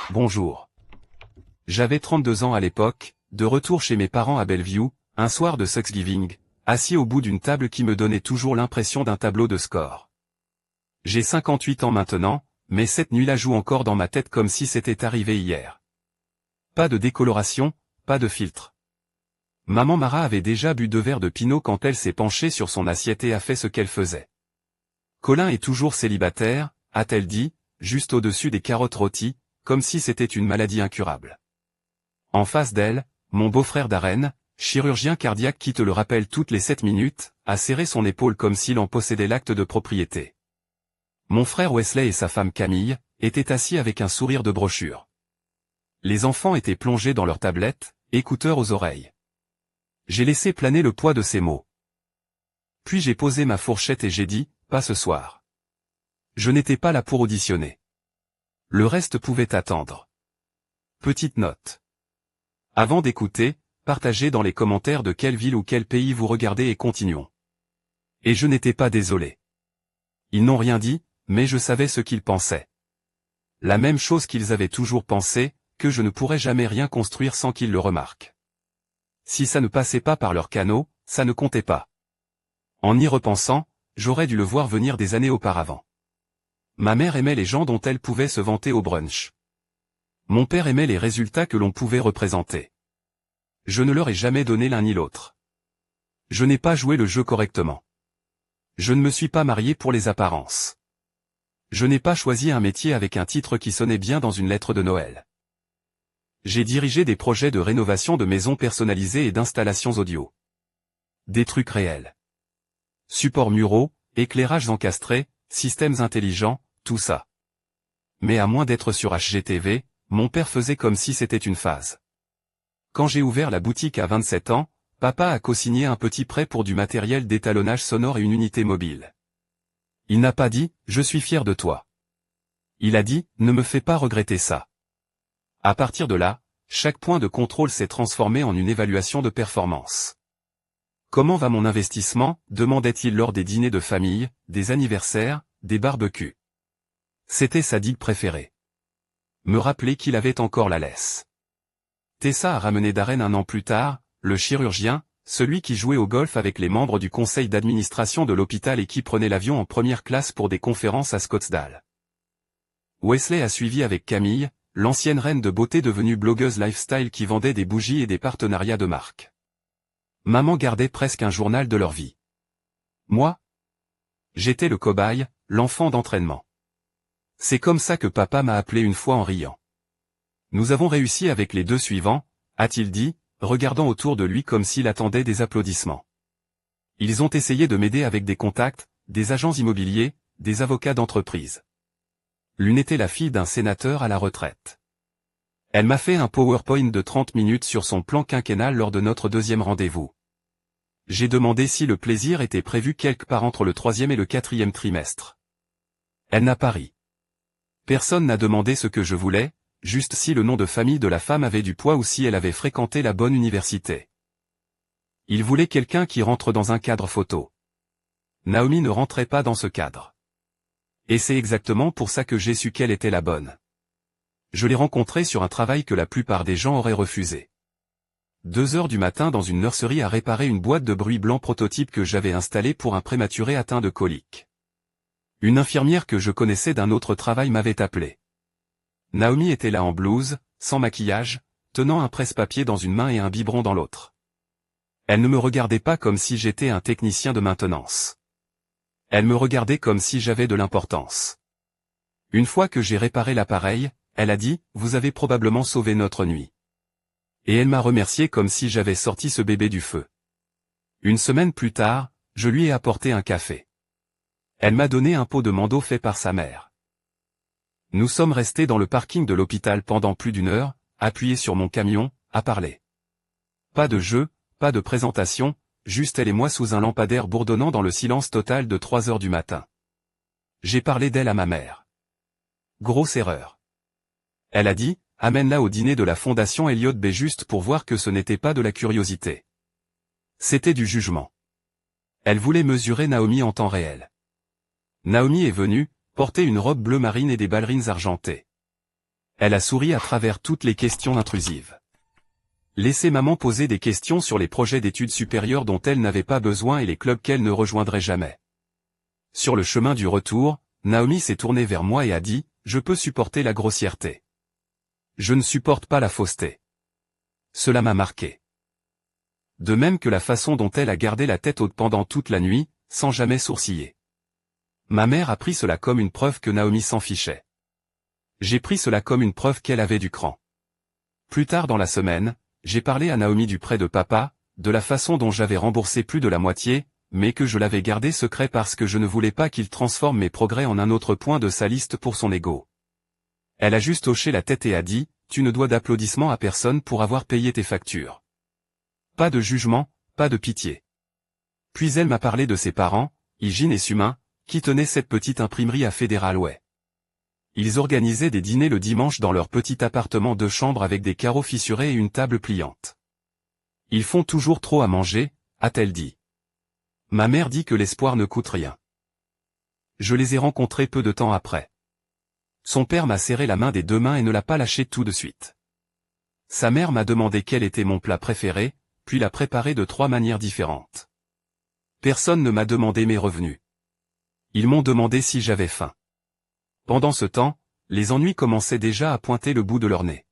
Bonjour. J'avais 32 ans à l'époque, de retour chez mes parents à Bellevue, un soir de Thanksgiving, assis au bout d'une table qui me donnait toujours l'impression d'un tableau de score. J'ai 58 ans maintenant, mais cette nuit-là joue encore dans ma tête comme si c'était arrivé hier. Pas de décoloration, pas de filtre. Maman Mara avait déjà bu 2 verres de Pinot quand elle s'est penchée sur son assiette et a fait ce qu'elle faisait. Colin est toujours célibataire, a-t-elle dit, juste au-dessus des carottes rôties, comme si c'était une maladie incurable. En face d'elle, mon beau-frère Darren, chirurgien cardiaque qui te le rappelle toutes les 7 minutes, a serré son épaule comme s'il en possédait l'acte de propriété. Mon frère Wesley et sa femme Camille, étaient assis avec un sourire de brochure. Les enfants étaient plongés dans leurs tablettes, écouteurs aux oreilles. J'ai laissé planer le poids de ces mots. Puis j'ai posé ma fourchette et j'ai dit, pas ce soir. Je n'étais pas là pour auditionner. Le reste pouvait attendre. Petite note. Avant d'écouter, partagez dans les commentaires de quelle ville ou quel pays vous regardez et continuons. Et je n'étais pas désolé. Ils n'ont rien dit, mais je savais ce qu'ils pensaient. La même chose qu'ils avaient toujours pensé, que je ne pourrais jamais rien construire sans qu'ils le remarquent. Si ça ne passait pas par leur canot, ça ne comptait pas. En y repensant, j'aurais dû le voir venir des années auparavant. Ma mère aimait les gens dont elle pouvait se vanter au brunch. Mon père aimait les résultats que l'on pouvait représenter. Je ne leur ai jamais donné l'un ni l'autre. Je n'ai pas joué le jeu correctement. Je ne me suis pas marié pour les apparences. Je n'ai pas choisi un métier avec un titre qui sonnait bien dans une lettre de Noël. J'ai dirigé des projets de rénovation de maisons personnalisées et d'installations audio. Des trucs réels. Supports muraux, éclairages encastrés, systèmes intelligents, tout ça. Mais à moins d'être sur HGTV, mon père faisait comme si c'était une phase. Quand j'ai ouvert la boutique à 27 ans, papa a co-signé un petit prêt pour du matériel d'étalonnage sonore et une unité mobile. Il n'a pas dit « Je suis fier de toi ». Il a dit « Ne me fais pas regretter ça ». À partir de là, chaque point de contrôle s'est transformé en une évaluation de performance. Comment va mon investissement, demandait-il lors des dîners de famille, des anniversaires, des barbecues. C'était sa digue préférée. Me rappeler qu'il avait encore la laisse. Tessa a ramené Darren 1 an plus tard, le chirurgien, celui qui jouait au golf avec les membres du conseil d'administration de l'hôpital et qui prenait l'avion en première classe pour des conférences à Scottsdale. Wesley a suivi avec Camille, l'ancienne reine de beauté devenue blogueuse lifestyle qui vendait des bougies et des partenariats de marque. Maman gardait presque un journal de leur vie. Moi? J'étais le cobaye, l'enfant d'entraînement. C'est comme ça que papa m'a appelé une fois en riant. Nous avons réussi avec les 2 suivants, a-t-il dit, regardant autour de lui comme s'il attendait des applaudissements. Ils ont essayé de m'aider avec des contacts, des agents immobiliers, des avocats d'entreprise. L'une était la fille d'un sénateur à la retraite. Elle m'a fait un PowerPoint de 30 minutes sur son plan quinquennal lors de notre 2e rendez-vous. J'ai demandé si le plaisir était prévu quelque part entre le 3e et le 4e trimestre. Elle n'a pas ri. Personne n'a demandé ce que je voulais, juste si le nom de famille de la femme avait du poids ou si elle avait fréquenté la bonne université. Il voulait quelqu'un qui rentre dans un cadre photo. Naomi ne rentrait pas dans ce cadre. Et c'est exactement pour ça que j'ai su qu'elle était la bonne. Je l'ai rencontrée sur un travail que la plupart des gens auraient refusé. 2 heures du matin dans une nurserie à réparer une boîte de bruit blanc prototype que j'avais installée pour un prématuré atteint de colique. Une infirmière que je connaissais d'un autre travail m'avait appelé. Naomi était là en blouse, sans maquillage, tenant un presse-papier dans une main et un biberon dans l'autre. Elle ne me regardait pas comme si j'étais un technicien de maintenance. Elle me regardait comme si j'avais de l'importance. Une fois que j'ai réparé l'appareil, elle a dit « Vous avez probablement sauvé notre nuit ». Et elle m'a remercié comme si j'avais sorti ce bébé du feu. Une semaine plus tard, je lui ai apporté un café. Elle m'a donné un pot de Mando fait par sa mère. Nous sommes restés dans le parking de l'hôpital pendant plus d'1 heure, appuyés sur mon camion, à parler. Pas de jeu, pas de présentation, juste elle et moi sous un lampadaire bourdonnant dans le silence total de 3 heures du matin. J'ai parlé d'elle à ma mère. Grosse erreur. Elle a dit, amène-la au dîner de la fondation Elliott B juste pour voir que ce n'était pas de la curiosité. C'était du jugement. Elle voulait mesurer Naomi en temps réel. Naomi est venue, porter une robe bleu marine et des ballerines argentées. Elle a souri à travers toutes les questions intrusives. Laissez maman poser des questions sur les projets d'études supérieures dont elle n'avait pas besoin et les clubs qu'elle ne rejoindrait jamais. Sur le chemin du retour, Naomi s'est tournée vers moi et a dit « Je peux supporter la grossièreté. Je ne supporte pas la fausseté. » Cela m'a marqué. De même que la façon dont elle a gardé la tête haute pendant toute la nuit, sans jamais sourciller. Ma mère a pris cela comme une preuve que Naomi s'en fichait. J'ai pris cela comme une preuve qu'elle avait du cran. Plus tard dans la semaine, j'ai parlé à Naomi du prêt de papa, de la façon dont j'avais remboursé plus de la moitié, mais que je l'avais gardé secret parce que je ne voulais pas qu'il transforme mes progrès en un autre point de sa liste pour son ego. Elle a juste hoché la tête et a dit, « Tu ne dois d'applaudissements à personne pour avoir payé tes factures. » Pas de jugement, pas de pitié. Puis elle m'a parlé de ses parents, Hygiène et Sumain, qui tenaient cette petite imprimerie à Fédéral Way. Ils organisaient des dîners le dimanche dans leur petit appartement 2 chambres avec des carreaux fissurés et une table pliante. Ils font toujours trop à manger, a-t-elle dit. Ma mère dit que l'espoir ne coûte rien. Je les ai rencontrés peu de temps après. Son père m'a serré la main des 2 mains et ne l'a pas lâché tout de suite. Sa mère m'a demandé quel était mon plat préféré, puis l'a préparé de 3 manières différentes. Personne ne m'a demandé mes revenus. Ils m'ont demandé si j'avais faim. Pendant ce temps, les ennuis commençaient déjà à pointer le bout de leur nez.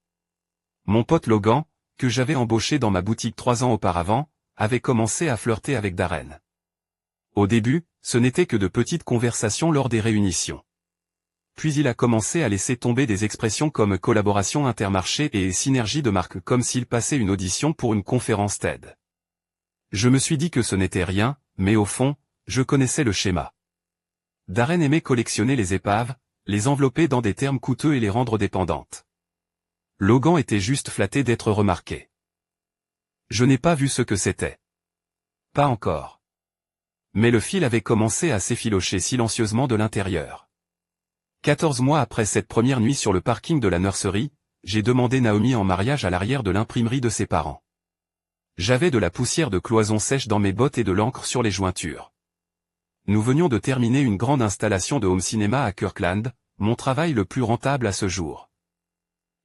Mon pote Logan, que j'avais embauché dans ma boutique 3 ans auparavant, avait commencé à flirter avec Darren. Au début, ce n'était que de petites conversations lors des réunions. Puis il a commencé à laisser tomber des expressions comme collaboration intermarché et synergie de marque comme s'il passait une audition pour une conférence TED. Je me suis dit que ce n'était rien, mais au fond, je connaissais le schéma. Darren aimait collectionner les épaves, les envelopper dans des termes coûteux et les rendre dépendantes. Logan était juste flatté d'être remarqué. Je n'ai pas vu ce que c'était. Pas encore. Mais le fil avait commencé à s'effilocher silencieusement de l'intérieur. 14 mois après cette première nuit sur le parking de la nurserie, j'ai demandé Naomi en mariage à l'arrière de l'imprimerie de ses parents. J'avais de la poussière de cloison sèche dans mes bottes et de l'encre sur les jointures. Nous venions de terminer une grande installation de home cinéma à Kirkland, mon travail le plus rentable à ce jour.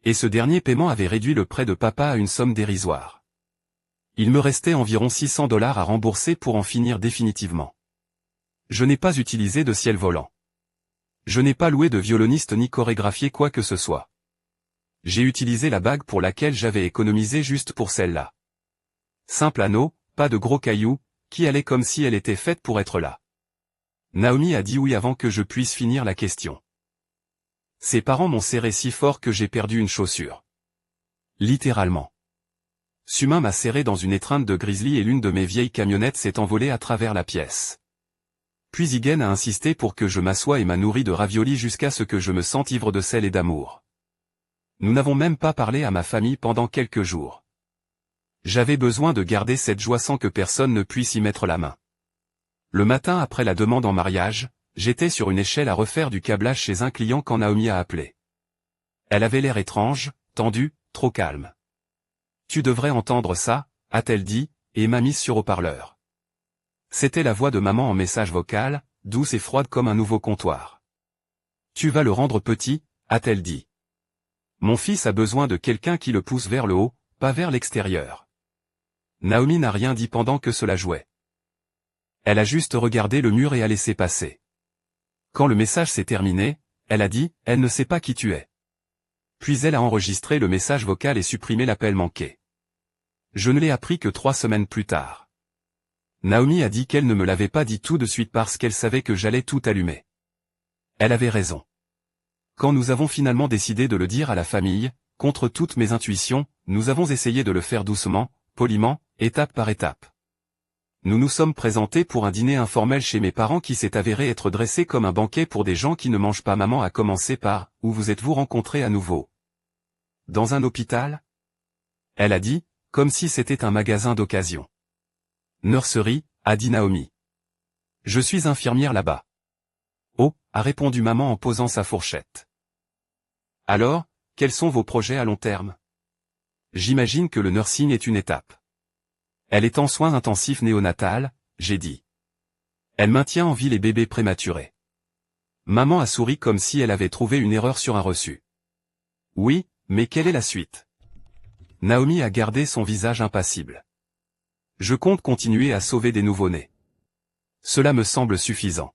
Et ce dernier paiement avait réduit le prêt de papa à une somme dérisoire. Il me restait environ $600 à rembourser pour en finir définitivement. Je n'ai pas utilisé de ciel volant. Je n'ai pas loué de violoniste ni chorégraphié quoi que ce soit. J'ai utilisé la bague pour laquelle j'avais économisé juste pour celle-là. Simple anneau, pas de gros cailloux, qui allait comme si elle était faite pour être là. Naomi a dit oui avant que je puisse finir la question. Ses parents m'ont serré si fort que j'ai perdu une chaussure. Littéralement. Sumain m'a serré dans une étreinte de grizzly et l'une de mes vieilles camionnettes s'est envolée à travers la pièce. Puis Hygen a insisté pour que je m'assoie et m'a nourri de raviolis jusqu'à ce que je me sente ivre de sel et d'amour. Nous n'avons même pas parlé à ma famille pendant quelques jours. J'avais besoin de garder cette joie sans que personne ne puisse y mettre la main. Le matin après la demande en mariage, j'étais sur une échelle à refaire du câblage chez un client quand Naomi a appelé. Elle avait l'air étrange, tendue, trop calme. « Tu devrais entendre ça », a-t-elle dit, et m'a mise sur haut-parleur. C'était la voix de maman en message vocal, douce et froide comme un nouveau comptoir. « Tu vas le rendre petit », a-t-elle dit. Mon fils a besoin de quelqu'un qui le pousse vers le haut, pas vers l'extérieur. Naomi n'a rien dit pendant que cela jouait. Elle a juste regardé le mur et a laissé passer. Quand le message s'est terminé, elle a dit « Elle ne sait pas qui tu es ». Puis elle a enregistré le message vocal et supprimé l'appel manqué. Je ne l'ai appris que 3 semaines plus tard. Naomi a dit qu'elle ne me l'avait pas dit tout de suite parce qu'elle savait que j'allais tout allumer. Elle avait raison. Quand nous avons finalement décidé de le dire à la famille, contre toutes mes intuitions, nous avons essayé de le faire doucement, poliment, étape par étape. Nous nous sommes présentés pour un dîner informel chez mes parents qui s'est avéré être dressé comme un banquet pour des gens qui ne mangent pas. Maman a commencé par « Où vous êtes-vous rencontrés à nouveau ?» Dans un hôpital ? Elle a dit, comme si c'était un magasin d'occasion. Nurserie, a dit Naomi. Je suis infirmière là-bas. Oh, a répondu maman en posant sa fourchette. Alors, quels sont vos projets à long terme? J'imagine que le nursing est une étape. Elle est en soins intensifs néonatales, j'ai dit. Elle maintient en vie les bébés prématurés. Maman a souri comme si elle avait trouvé une erreur sur un reçu. Oui, mais quelle est la suite? Naomi a gardé son visage impassible. Je compte continuer à sauver des nouveau-nés. Cela me semble suffisant.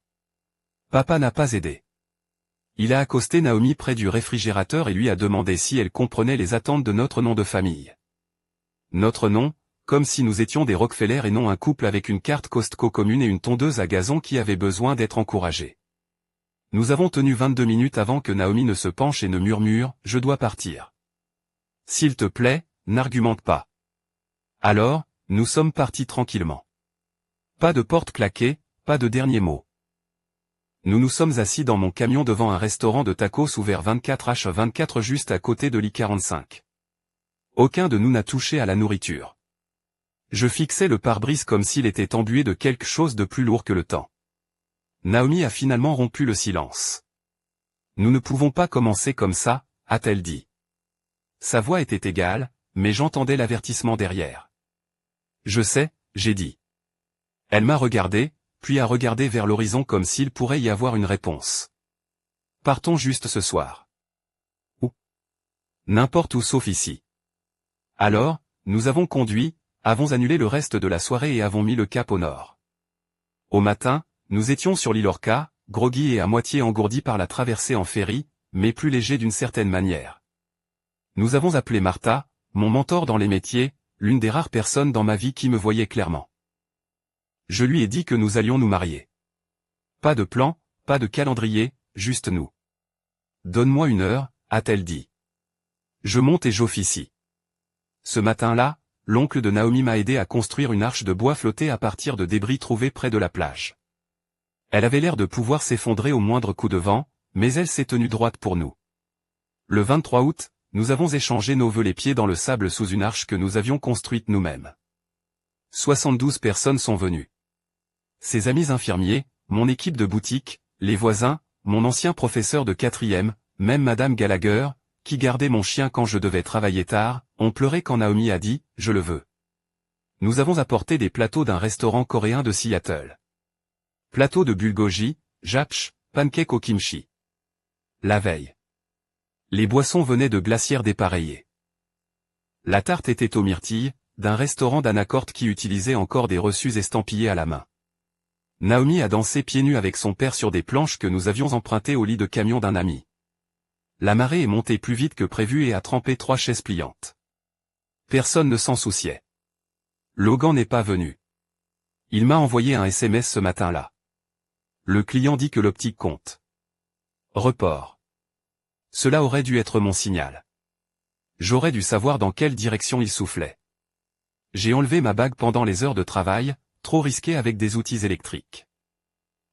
Papa n'a pas aidé. Il a accosté Naomi près du réfrigérateur et lui a demandé si elle comprenait les attentes de notre nom de famille. Notre nom, comme si nous étions des Rockefeller et non un couple avec une carte Costco commune et une tondeuse à gazon qui avait besoin d'être encouragée. Nous avons tenu 22 minutes avant que Naomi ne se penche et ne murmure « Je dois partir ». S'il te plaît, n'argumente pas. Alors, nous sommes partis tranquillement. Pas de porte claquée, pas de dernier mot. Nous nous sommes assis dans mon camion devant un restaurant de tacos ouvert 24h24 juste à côté de l'I-45. Aucun de nous n'a touché à la nourriture. Je fixais le pare-brise comme s'il était embué de quelque chose de plus lourd que le temps. Naomi a finalement rompu le silence. Nous ne pouvons pas commencer comme ça, a-t-elle dit. Sa voix était égale, mais j'entendais l'avertissement derrière. Je sais, j'ai dit. Elle m'a regardé, puis a regardé vers l'horizon comme s'il pourrait y avoir une réponse. Partons juste ce soir. Où? N'importe où sauf ici. Alors, nous avons conduit, avons annulé le reste de la soirée et avons mis le cap au nord. Au matin, nous étions sur l'île Orca, groggy et à moitié engourdis par la traversée en ferry, mais plus légers d'une certaine manière. Nous avons appelé Martha, mon mentor dans les métiers, l'une des rares personnes dans ma vie qui me voyait clairement. Je lui ai dit que nous allions nous marier. Pas de plan, pas de calendrier, juste nous. Donne-moi 1 heure, a-t-elle dit. Je monte et j'officie. Ce matin-là, l'oncle de Naomi m'a aidé à construire une arche de bois flottée à partir de débris trouvés près de la plage. Elle avait l'air de pouvoir s'effondrer au moindre coup de vent, mais elle s'est tenue droite pour nous. Le 23 août, nous avons échangé nos vœux les pieds dans le sable sous une arche que nous avions construite nous-mêmes. 72 personnes sont venues. Ses amis infirmiers, mon équipe de boutique, les voisins, mon ancien professeur de 4e, même Madame Gallagher, qui gardait mon chien quand je devais travailler tard, ont pleuré quand Naomi a dit « Je le veux ». Nous avons apporté des plateaux d'un restaurant coréen de Seattle. Plateau de bulgogi, japche, pancake au kimchi. La veille. Les boissons venaient de glacières dépareillées. La tarte était aux myrtilles, d'un restaurant d'Anacort qui utilisait encore des reçus estampillés à la main. Naomi a dansé pieds nus avec son père sur des planches que nous avions empruntées au lit de camion d'un ami. La marée est montée plus vite que prévu et a trempé 3 chaises pliantes. Personne ne s'en souciait. Logan n'est pas venu. Il m'a envoyé un SMS ce matin-là. Le client dit que l'optique compte. Report. Cela aurait dû être mon signal. J'aurais dû savoir dans quelle direction il soufflait. J'ai enlevé ma bague pendant les heures de travail, trop risqué avec des outils électriques.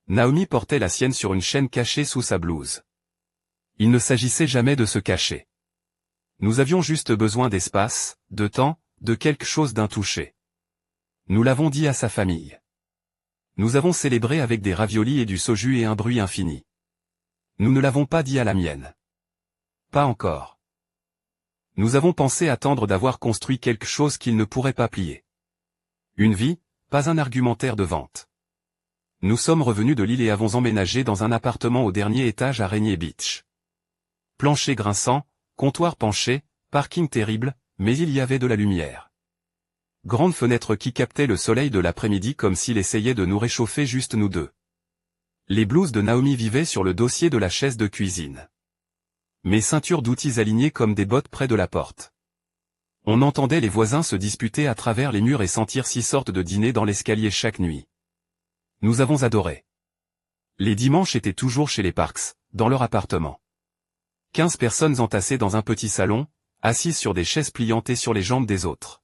Naomi portait la sienne sur une chaîne cachée sous sa blouse. Il ne s'agissait jamais de se cacher. Nous avions juste besoin d'espace, de temps, de quelque chose d'intouché. Nous l'avons dit à sa famille. Nous avons célébré avec des raviolis et du soju et un bruit infini. Nous ne l'avons pas dit à la mienne. Pas encore. Nous avons pensé attendre d'avoir construit quelque chose qu'il ne pourrait pas plier. Une vie, pas un argumentaire de vente. Nous sommes revenus de l'île et avons emménagé dans un appartement au dernier étage à Rainier Beach. Plancher grinçant, comptoir penché, parking terrible, mais il y avait de la lumière. Grande fenêtre qui captait le soleil de l'après-midi comme s'il essayait de nous réchauffer juste nous deux. Les blouses de Naomi vivaient sur le dossier de la chaise de cuisine. Mes ceintures d'outils alignées comme des bottes près de la porte. On entendait les voisins se disputer à travers les murs et sentir 6 sortes de dîner dans l'escalier chaque nuit. Nous avons adoré. Les dimanches étaient toujours chez les Parks, dans leur appartement. 15 personnes entassées dans un petit salon, assises sur des chaises pliantes et sur les jambes des autres.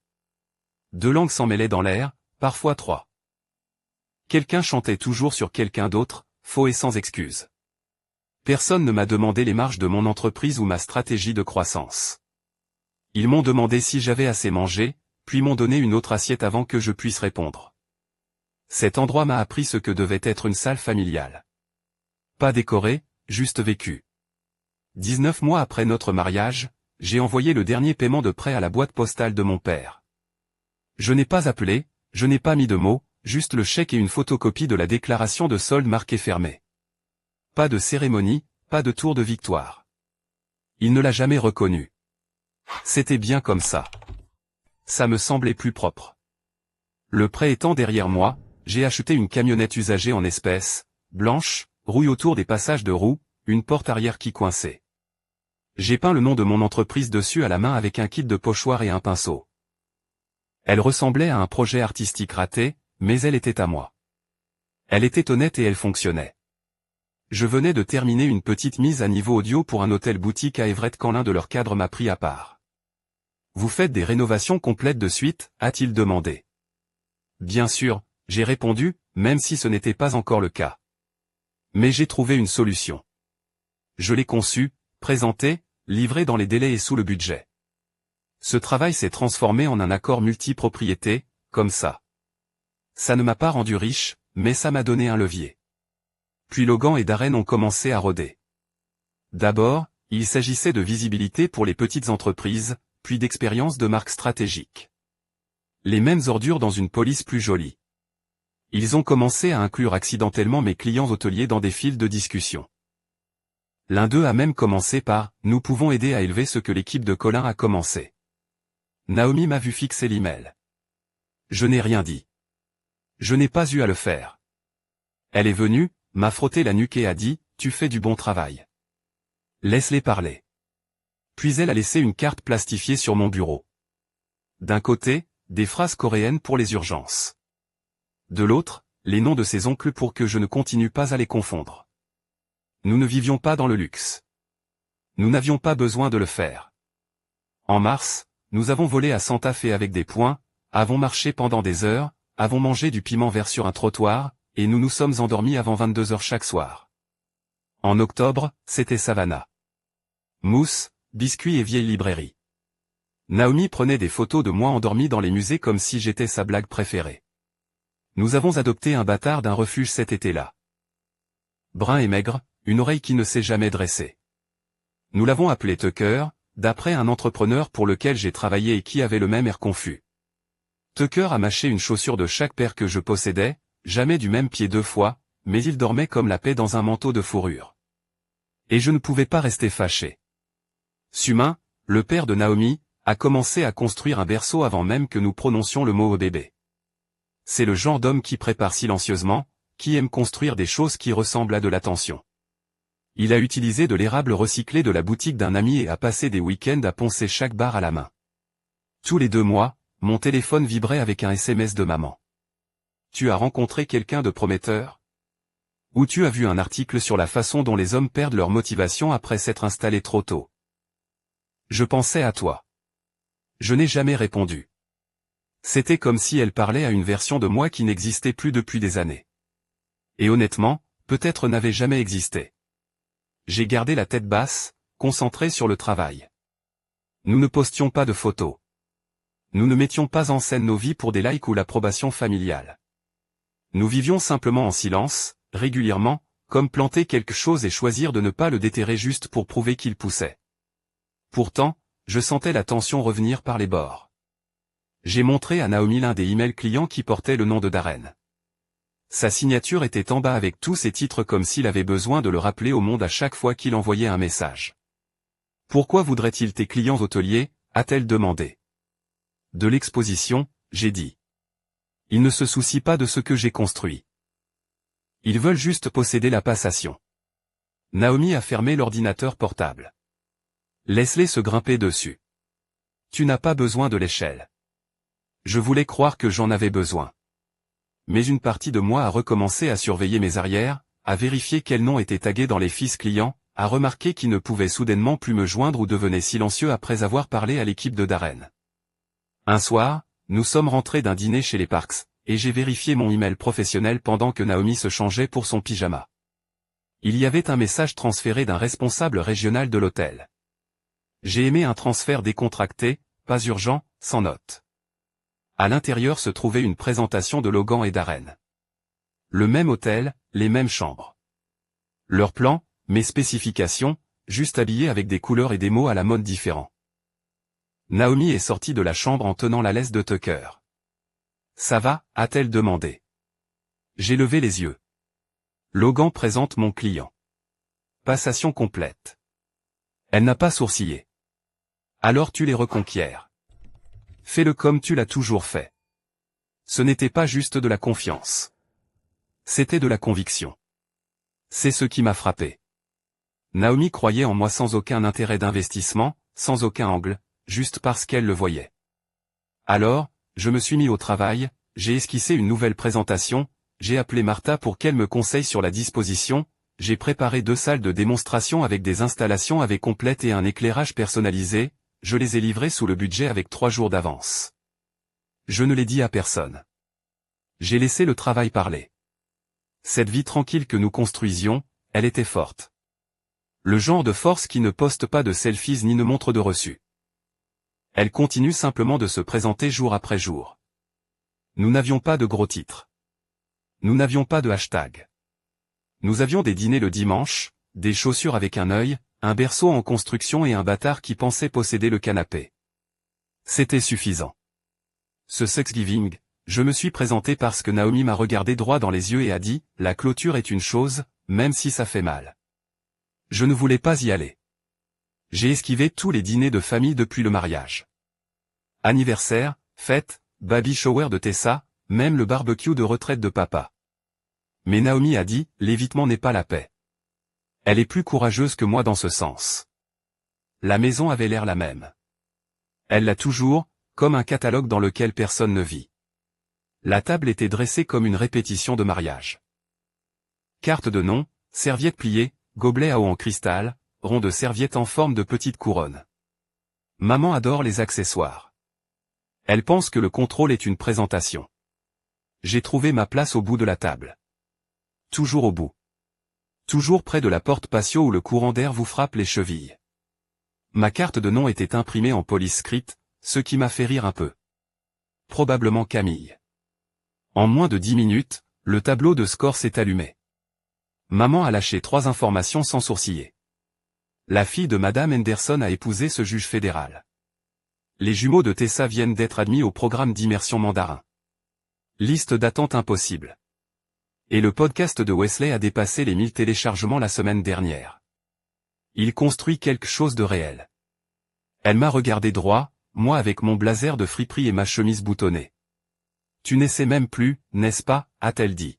2 langues s'en mêlaient dans l'air, parfois 3. Quelqu'un chantait toujours sur quelqu'un d'autre, faux et sans excuse. Personne ne m'a demandé les marges de mon entreprise ou ma stratégie de croissance. Ils m'ont demandé si j'avais assez mangé, puis m'ont donné une autre assiette avant que je puisse répondre. Cet endroit m'a appris ce que devait être une salle familiale. Pas décorée, juste vécue. 19 mois après notre mariage, j'ai envoyé le dernier paiement de prêt à la boîte postale de mon père. Je n'ai pas appelé, je n'ai pas mis de mots, juste le chèque et une photocopie de la déclaration de solde marquée fermée. Pas de cérémonie, pas de tour de victoire. Il ne l'a jamais reconnu. C'était bien comme ça. Ça me semblait plus propre. Le prêt étant derrière moi, j'ai acheté une camionnette usagée en espèces, blanche, rouille autour des passages de roues, une porte arrière qui coinçait. J'ai peint le nom de mon entreprise dessus à la main avec un kit de pochoir et un pinceau. Elle ressemblait à un projet artistique raté, mais elle était à moi. Elle était honnête et elle fonctionnait. Je venais de terminer une petite mise à niveau audio pour un hôtel boutique à Everett quand l'un de leurs cadres m'a pris à part. « Vous faites des rénovations complètes de suite ?» a-t-il demandé. Bien sûr, j'ai répondu, même si ce n'était pas encore le cas. Mais j'ai trouvé une solution. Je l'ai conçu, présenté, livré dans les délais et sous le budget. Ce travail s'est transformé en un accord multipropriété, comme ça. Ça ne m'a pas rendu riche, mais ça m'a donné un levier. Puis Logan et Darren ont commencé à rôder. D'abord, il s'agissait de visibilité pour les petites entreprises, puis d'expérience de marque stratégique. Les mêmes ordures dans une police plus jolie. Ils ont commencé à inclure accidentellement mes clients hôteliers dans des fils de discussion. L'un d'eux a même commencé par « Nous pouvons aider à élever ce que l'équipe de Colin a commencé ». Naomi m'a vu fixer l'email. Je n'ai rien dit. Je n'ai pas eu à le faire. Elle est venue, m'a frotté la nuque et a dit « Tu fais du bon travail. Laisse-les parler ». Puis elle a laissé une carte plastifiée sur mon bureau. D'un côté, des phrases coréennes pour les urgences. De l'autre, les noms de ses oncles pour que je ne continue pas à les confondre. Nous ne vivions pas dans le luxe. Nous n'avions pas besoin de le faire. En mars, nous avons volé à Santa Fe avec des poings, avons marché pendant des heures, avons mangé du piment vert sur un trottoir, et nous nous sommes endormis avant 22 heures chaque soir. En octobre, c'était Savannah. Mousse, biscuits et vieille librairie. Naomi prenait des photos de moi endormi dans les musées comme si j'étais sa blague préférée. Nous avons adopté un bâtard d'un refuge cet été-là. Brun et maigre, une oreille qui ne s'est jamais dressée. Nous l'avons appelé Tucker, d'après un entrepreneur pour lequel j'ai travaillé et qui avait le même air confus. Tucker a mâché une chaussure de chaque paire que je possédais, jamais du même pied 2 fois, mais il dormait comme la paix dans un manteau de fourrure. Et je ne pouvais pas rester fâché. Sumain, le père de Naomi, a commencé à construire un berceau avant même que nous prononcions le mot au bébé. C'est le genre d'homme qui prépare silencieusement, qui aime construire des choses qui ressemblent à de l'attention. Il a utilisé de l'érable recyclé de la boutique d'un ami et a passé des week-ends à poncer chaque barre à la main. Tous les 2 mois, mon téléphone vibrait avec un SMS de maman. Tu as rencontré quelqu'un de prometteur? Ou tu as vu un article sur la façon dont les hommes perdent leur motivation après s'être installés trop tôt? Je pensais à toi. Je n'ai jamais répondu. C'était comme si elle parlait à une version de moi qui n'existait plus depuis des années. Et honnêtement, peut-être n'avait jamais existé. J'ai gardé la tête basse, concentré sur le travail. Nous ne postions pas de photos. Nous ne mettions pas en scène nos vies pour des likes ou l'approbation familiale. Nous vivions simplement en silence, régulièrement, comme planter quelque chose et choisir de ne pas le déterrer juste pour prouver qu'il poussait. Pourtant, je sentais la tension revenir par les bords. J'ai montré à Naomi l'un des emails clients qui portait le nom de Darren. Sa signature était en bas avec tous ses titres comme s'il avait besoin de le rappeler au monde à chaque fois qu'il envoyait un message. « Pourquoi voudraient-ils tes clients hôteliers ?» a-t-elle demandé. De l'exposition, j'ai dit. Ils ne se soucient pas de ce que j'ai construit. Ils veulent juste posséder la passation. Naomi a fermé l'ordinateur portable. Laisse-les se grimper dessus. Tu n'as pas besoin de l'échelle. Je voulais croire que j'en avais besoin. Mais une partie de moi a recommencé à surveiller mes arrières, à vérifier quels noms étaient tagués dans les fiches clients, à remarquer qui ne pouvait soudainement plus me joindre ou devenait silencieux après avoir parlé à l'équipe de Darren. Un soir, nous sommes rentrés d'un dîner chez les Parks, et j'ai vérifié mon email professionnel pendant que Naomi se changeait pour son pyjama. Il y avait un message transféré d'un responsable régional de l'hôtel. J'ai aimé un transfert décontracté, pas urgent, sans note. À l'intérieur se trouvait une présentation de Logan et Darren. Le même hôtel, les mêmes chambres. Leur plan, mes spécifications, juste habillés avec des couleurs et des mots à la mode différents. Naomi est sortie de la chambre en tenant la laisse de Tucker. « Ça va ?» a-t-elle demandé. J'ai levé les yeux. Logan présente mon client. Passation complète. Elle n'a pas sourcillé. Alors tu les reconquiers. Fais-le comme tu l'as toujours fait. Ce n'était pas juste de la confiance. C'était de la conviction. C'est ce qui m'a frappé. Naomi croyait en moi sans aucun intérêt d'investissement, sans aucun angle, juste parce qu'elle le voyait. Alors, je me suis mis au travail, j'ai esquissé une nouvelle présentation, j'ai appelé Martha pour qu'elle me conseille sur la disposition, j'ai préparé 2 salles de démonstration avec des installations AV complètes et un éclairage personnalisé, je les ai livrées sous le budget avec 3 jours d'avance. Je ne l'ai dit à personne. J'ai laissé le travail parler. Cette vie tranquille que nous construisions, elle était forte. Le genre de force qui ne poste pas de selfies ni ne montre de reçu. Elle continue simplement de se présenter jour après jour. Nous n'avions pas de gros titres. Nous n'avions pas de hashtag. Nous avions des dîners le dimanche, des chaussures avec un œil, un berceau en construction et un bâtard qui pensait posséder le canapé. C'était suffisant. Ce Thanksgiving, je me suis présenté parce que Naomi m'a regardé droit dans les yeux et a dit, la clôture est une chose, même si ça fait mal. Je ne voulais pas y aller. J'ai esquivé tous les dîners de famille depuis le mariage. Anniversaire, fête, baby shower de Tessa, même le barbecue de retraite de papa. Mais Naomi a dit, l'évitement n'est pas la paix. Elle est plus courageuse que moi dans ce sens. La maison avait l'air la même. Elle l'a toujours, comme un catalogue dans lequel personne ne vit. La table était dressée comme une répétition de mariage. Carte de nom, serviettes pliées, gobelets à eau en cristal, ronds de serviettes en forme de petite couronne. Maman adore les accessoires. Elle pense que le contrôle est une présentation. J'ai trouvé ma place au bout de la table. Toujours au bout. Toujours près de la porte patio où le courant d'air vous frappe les chevilles. Ma carte de nom était imprimée en police script, ce qui m'a fait rire un peu. Probablement Camille. En moins de 10 minutes, le tableau de score s'est allumé. Maman a lâché 3 informations sans sourciller. La fille de Madame Henderson a épousé ce juge fédéral. Les jumeaux de Tessa viennent d'être admis au programme d'immersion mandarin. Liste d'attente impossible. Et le podcast de Wesley a dépassé les 1000 téléchargements la semaine dernière. Il construit quelque chose de réel. Elle m'a regardé droit, moi avec mon blazer de friperie et ma chemise boutonnée. Tu n'essaies même plus, n'est-ce pas, a-t-elle dit.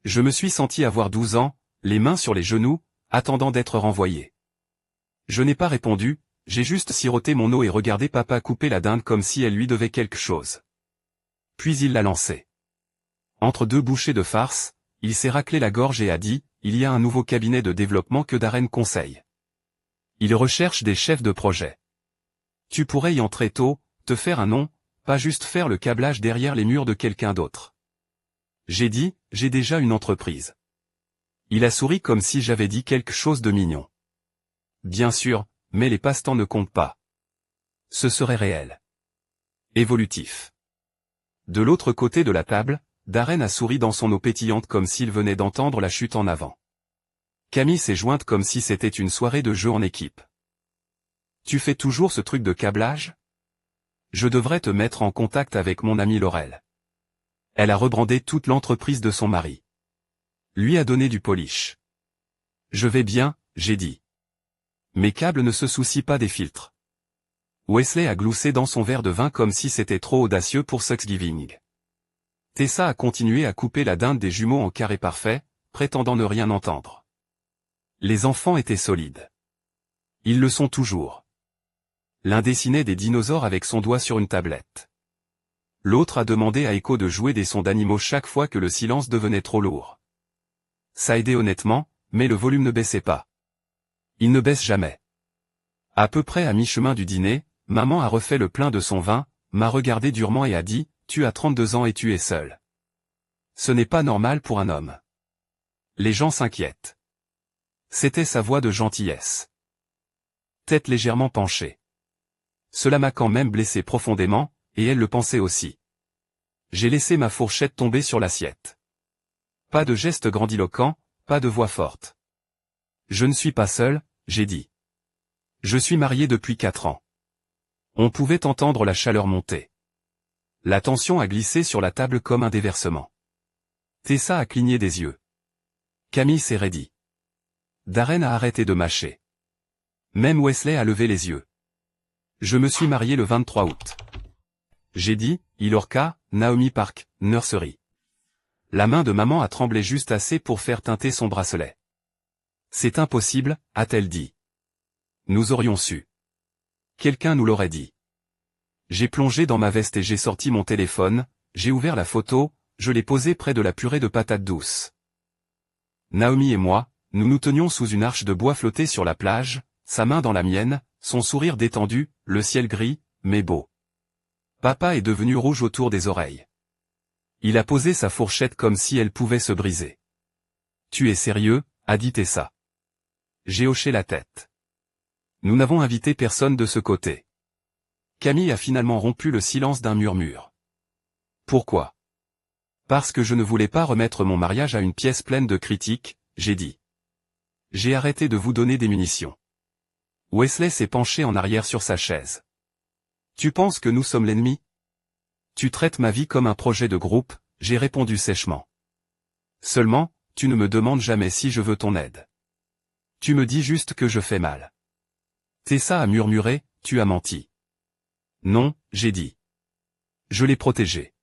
Je me suis senti avoir 12 ans, les mains sur les genoux, attendant d'être renvoyé. Je n'ai pas répondu, j'ai juste siroté mon eau et regardé papa couper la dinde comme si elle lui devait quelque chose. Puis il l'a lancée. Entre 2 bouchées de farce, il s'est raclé la gorge et a dit, il y a un nouveau cabinet de développement que Darren conseille. Il recherche des chefs de projet. Tu pourrais y entrer tôt, te faire un nom, pas juste faire le câblage derrière les murs de quelqu'un d'autre. J'ai dit, j'ai déjà une entreprise. Il a souri comme si j'avais dit quelque chose de mignon. Bien sûr, mais les passe-temps ne comptent pas. Ce serait réel. Évolutif. De l'autre côté de la table, Darren a souri dans son eau pétillante comme s'il venait d'entendre la chute en avant. Camille s'est jointe comme si c'était une soirée de jeu en équipe. Tu fais toujours ce truc de câblage? Je devrais te mettre en contact avec mon amie Laurel. Elle a rebrandé toute l'entreprise de son mari. Lui a donné du polish. Je vais bien, j'ai dit. Mes câbles ne se soucient pas des filtres. Wesley a gloussé dans son verre de vin comme si c'était trop audacieux pour Thanksgiving. Tessa a continué à couper la dinde des jumeaux en carré parfait, prétendant ne rien entendre. Les enfants étaient solides. Ils le sont toujours. L'un dessinait des dinosaures avec son doigt sur une tablette. L'autre a demandé à Echo de jouer des sons d'animaux chaque fois que le silence devenait trop lourd. Ça aidait honnêtement, mais le volume ne baissait pas. Il ne baisse jamais. À peu près à mi-chemin du dîner, maman a refait le plein de son vin, m'a regardé durement et a dit, tu as 32 ans et tu es seul. Ce n'est pas normal pour un homme. Les gens s'inquiètent. C'était sa voix de gentillesse. Tête légèrement penchée. Cela m'a quand même blessé profondément, et elle le pensait aussi. J'ai laissé ma fourchette tomber sur l'assiette. Pas de geste grandiloquent, pas de voix forte. Je ne suis pas seul, j'ai dit. Je suis marié depuis 4 ans. On pouvait entendre la chaleur monter. La tension a glissé sur la table comme un déversement. Tessa a cligné des yeux. Camille s'est raidie. Darren a arrêté de mâcher. Même Wesley a levé les yeux. Je me suis marié le 23 août. J'ai dit, Ilorca, Naomi Park, Nursery. La main de maman a tremblé juste assez pour faire teinter son bracelet. C'est impossible, a-t-elle dit. Nous aurions su. Quelqu'un nous l'aurait dit. J'ai plongé dans ma veste et j'ai sorti mon téléphone, j'ai ouvert la photo, je l'ai posée près de la purée de patates douces. Naomi et moi, nous nous tenions sous une arche de bois flottée sur la plage, sa main dans la mienne, son sourire détendu, le ciel gris, mais beau. Papa est devenu rouge autour des oreilles. Il a posé sa fourchette comme si elle pouvait se briser. Tu es sérieux, a dit Tessa. J'ai hoché la tête. Nous n'avons invité personne de ce côté. Camille a finalement rompu le silence d'un murmure. Pourquoi? Parce que je ne voulais pas remettre mon mariage à une pièce pleine de critiques, j'ai dit. J'ai arrêté de vous donner des munitions. Wesley s'est penché en arrière sur sa chaise. Tu penses que nous sommes l'ennemi? Tu traites ma vie comme un projet de groupe, j'ai répondu sèchement. Seulement, tu ne me demandes jamais si je veux ton aide. Tu me dis juste que je fais mal. Tessa a murmuré, tu as menti. Non, j'ai dit. Je l'ai protégé.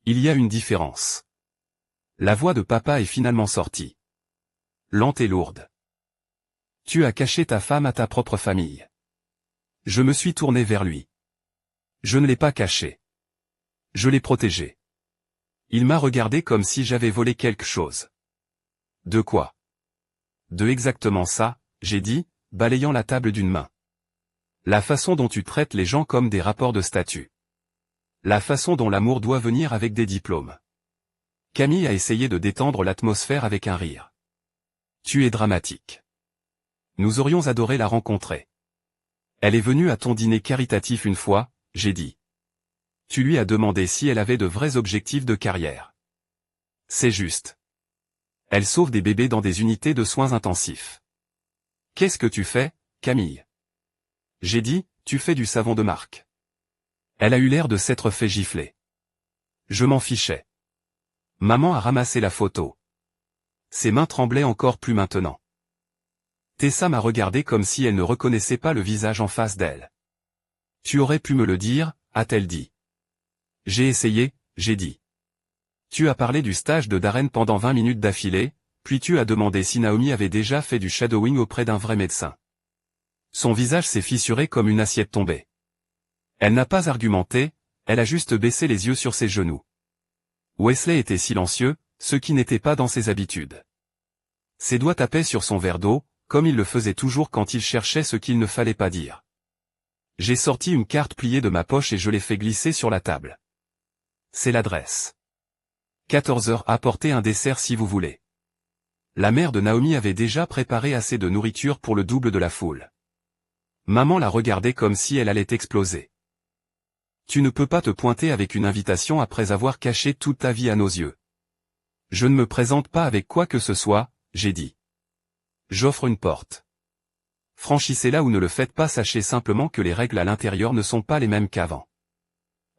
Il y a une différence. La voix de papa est finalement sortie. Lente et lourde. Tu as caché ta femme à ta propre famille. Je me suis tourné vers lui. Je ne l'ai pas caché. Je l'ai protégé. Il m'a regardé comme si j'avais volé quelque chose. De quoi? De exactement ça, j'ai dit, balayant la table d'une main. La façon dont tu traites les gens comme des rapports de statut. La façon dont l'amour doit venir avec des diplômes. Camille a essayé de détendre l'atmosphère avec un rire. Tu es dramatique. Nous aurions adoré la rencontrer. Elle est venue à ton dîner caritatif une fois, j'ai dit. Tu lui as demandé si elle avait de vrais objectifs de carrière. C'est juste. Elle sauve des bébés dans des unités de soins intensifs. Qu'est-ce que tu fais, Camille? J'ai dit, tu fais du savon de marque. Elle a eu l'air de s'être fait gifler. Je m'en fichais. Maman a ramassé la photo. Ses mains tremblaient encore plus maintenant. Tessa m'a regardé comme si elle ne reconnaissait pas le visage en face d'elle. Tu aurais pu me le dire, a-t-elle dit. J'ai essayé, j'ai dit. Tu as parlé du stage de Darren pendant 20 minutes d'affilée, puis tu as demandé si Naomi avait déjà fait du shadowing auprès d'un vrai médecin. Son visage s'est fissuré comme une assiette tombée. Elle n'a pas argumenté, elle a juste baissé les yeux sur ses genoux. Wesley était silencieux, ce qui n'était pas dans ses habitudes. Ses doigts tapaient sur son verre d'eau, comme il le faisait toujours quand il cherchait ce qu'il ne fallait pas dire. J'ai sorti une carte pliée de ma poche et je l'ai fait glisser sur la table. C'est l'adresse. 14h, apportez un dessert si vous voulez. La mère de Naomi avait déjà préparé assez de nourriture pour le double de la foule. Maman la regardait comme si elle allait exploser. Tu ne peux pas te pointer avec une invitation après avoir caché toute ta vie à nos yeux. Je ne me présente pas avec quoi que ce soit, j'ai dit. J'offre une porte. Franchissez-la ou ne le faites pas, sachez simplement que les règles à l'intérieur ne sont pas les mêmes qu'avant.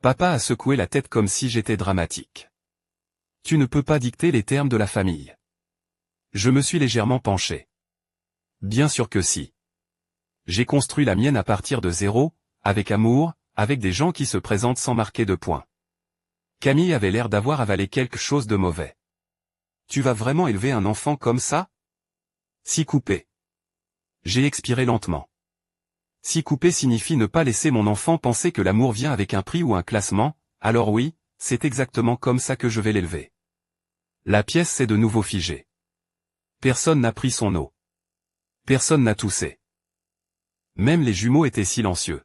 Papa a secoué la tête comme si j'étais dramatique. Tu ne peux pas dicter les termes de la famille. Je me suis légèrement penché. Bien sûr que si. J'ai construit la mienne à partir de zéro, avec amour, avec des gens qui se présentent sans marquer de points. Camille avait l'air d'avoir avalé quelque chose de mauvais. Tu vas vraiment élever un enfant comme ça? Si coupé. J'ai expiré lentement. Si couper signifie ne pas laisser mon enfant penser que l'amour vient avec un prix ou un classement, alors oui, c'est exactement comme ça que je vais l'élever. La pièce s'est de nouveau figée. Personne n'a pris son eau. Personne n'a toussé. Même les jumeaux étaient silencieux.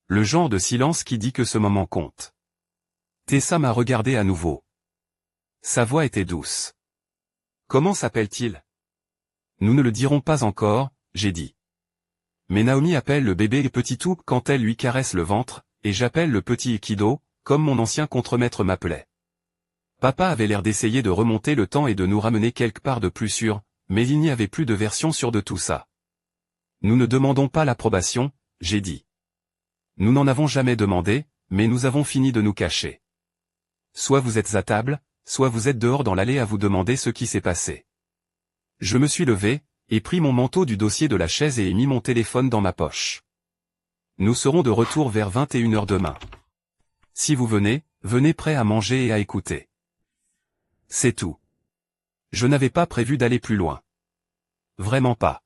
Le genre de silence qui dit que ce moment compte. Tessa m'a regardé à nouveau. Sa voix était douce. Comment s'appelle-t-il? Nous ne le dirons pas encore, j'ai dit. Mais Naomi appelle le bébé Petit Tout quand elle lui caresse le ventre, et j'appelle le petit Ikido, comme mon ancien contremaître m'appelait. Papa avait l'air d'essayer de remonter le temps et de nous ramener quelque part de plus sûr, mais il n'y avait plus de version sûre de tout ça. Nous ne demandons pas l'approbation, j'ai dit. Nous n'en avons jamais demandé, mais nous avons fini de nous cacher. Soit vous êtes à table, soit vous êtes dehors dans l'allée à vous demander ce qui s'est passé. Je me suis levé, et pris mon manteau du dossier de la chaise et ai mis mon téléphone dans ma poche. Nous serons de retour vers 21h demain. Si vous venez, venez prêt à manger et à écouter. C'est tout. Je n'avais pas prévu d'aller plus loin. Vraiment pas.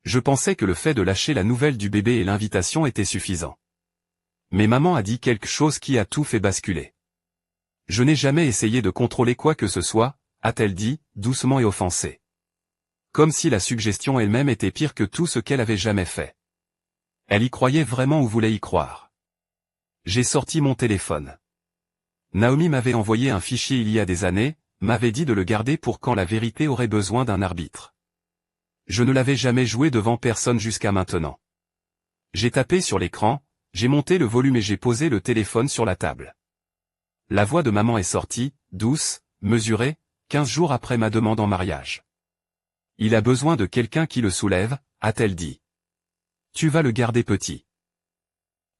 Je pensais que le fait de lâcher la nouvelle du bébé et l'invitation était suffisant. Mais maman a dit quelque chose qui a tout fait basculer. Je n'ai jamais essayé de contrôler quoi que ce soit, a-t-elle dit, doucement et offensée. Comme si la suggestion elle-même était pire que tout ce qu'elle avait jamais fait. Elle y croyait vraiment ou voulait y croire. J'ai sorti mon téléphone. Naomi m'avait envoyé un fichier il y a des années, m'avait dit de le garder pour quand la vérité aurait besoin d'un arbitre. Je ne l'avais jamais joué devant personne jusqu'à maintenant. J'ai tapé sur l'écran, j'ai monté le volume et j'ai posé le téléphone sur la table. La voix de maman est sortie, douce, mesurée, 15 jours après ma demande en mariage. Il a besoin de quelqu'un qui le soulève, a-t-elle dit. Tu vas le garder petit.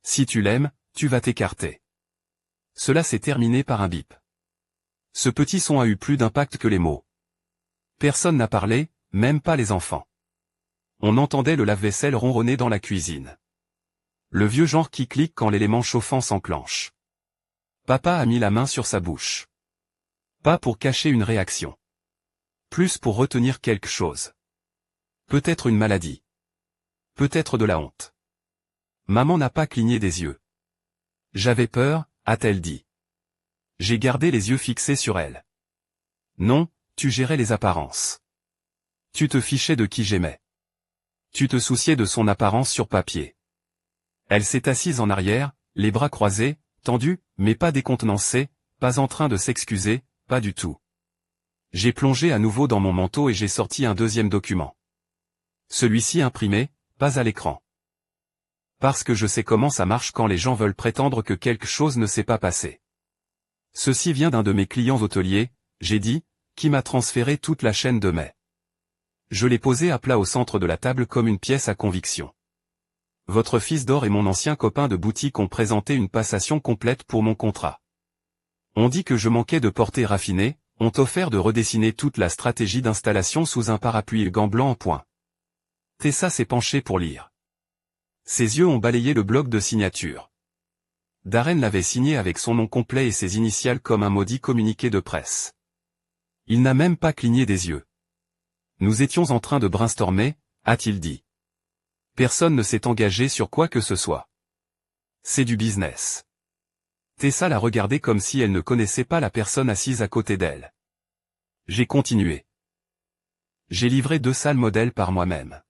Si tu l'aimes, tu vas t'écarter. Cela s'est terminé par un bip. Ce petit son a eu plus d'impact que les mots. Personne n'a parlé, même pas les enfants. On entendait le lave-vaisselle ronronner dans la cuisine. Le vieux genre qui clique quand l'élément chauffant s'enclenche. Papa a mis la main sur sa bouche. Pas pour cacher une réaction. Plus pour retenir quelque chose. Peut-être une maladie. Peut-être de la honte. Maman n'a pas cligné des yeux. J'avais peur, a-t-elle dit. J'ai gardé les yeux fixés sur elle. Non, tu gérais les apparences. Tu te fichais de qui j'aimais. Tu te souciais de son apparence sur papier. Elle s'est assise en arrière, les bras croisés, tendus, mais pas décontenancée, pas en train de s'excuser, pas du tout. J'ai plongé à nouveau dans mon manteau et j'ai sorti un deuxième document. Celui-ci imprimé, pas à l'écran. Parce que je sais comment ça marche quand les gens veulent prétendre que quelque chose ne s'est pas passé. Ceci vient d'un de mes clients hôteliers, j'ai dit, qui m'a transféré toute la chaîne de mai. Je l'ai posé à plat au centre de la table comme une pièce à conviction. Votre fils d'or et mon ancien copain de boutique ont présenté une passation complète pour mon contrat. On dit que je manquais de portée raffinée, ont offert de redessiner toute la stratégie d'installation sous un parapluie et gants blancs en point. Tessa s'est penchée pour lire. Ses yeux ont balayé le bloc de signature. Darren l'avait signé avec son nom complet et ses initiales comme un maudit communiqué de presse. Il n'a même pas cligné des yeux. Nous étions en train de brainstormer, a-t-il dit. Personne ne s'est engagé sur quoi que ce soit. C'est du business. Tessa l'a regardé comme si elle ne connaissait pas la personne assise à côté d'elle. J'ai continué. J'ai livré 2 salles modèles par moi-même.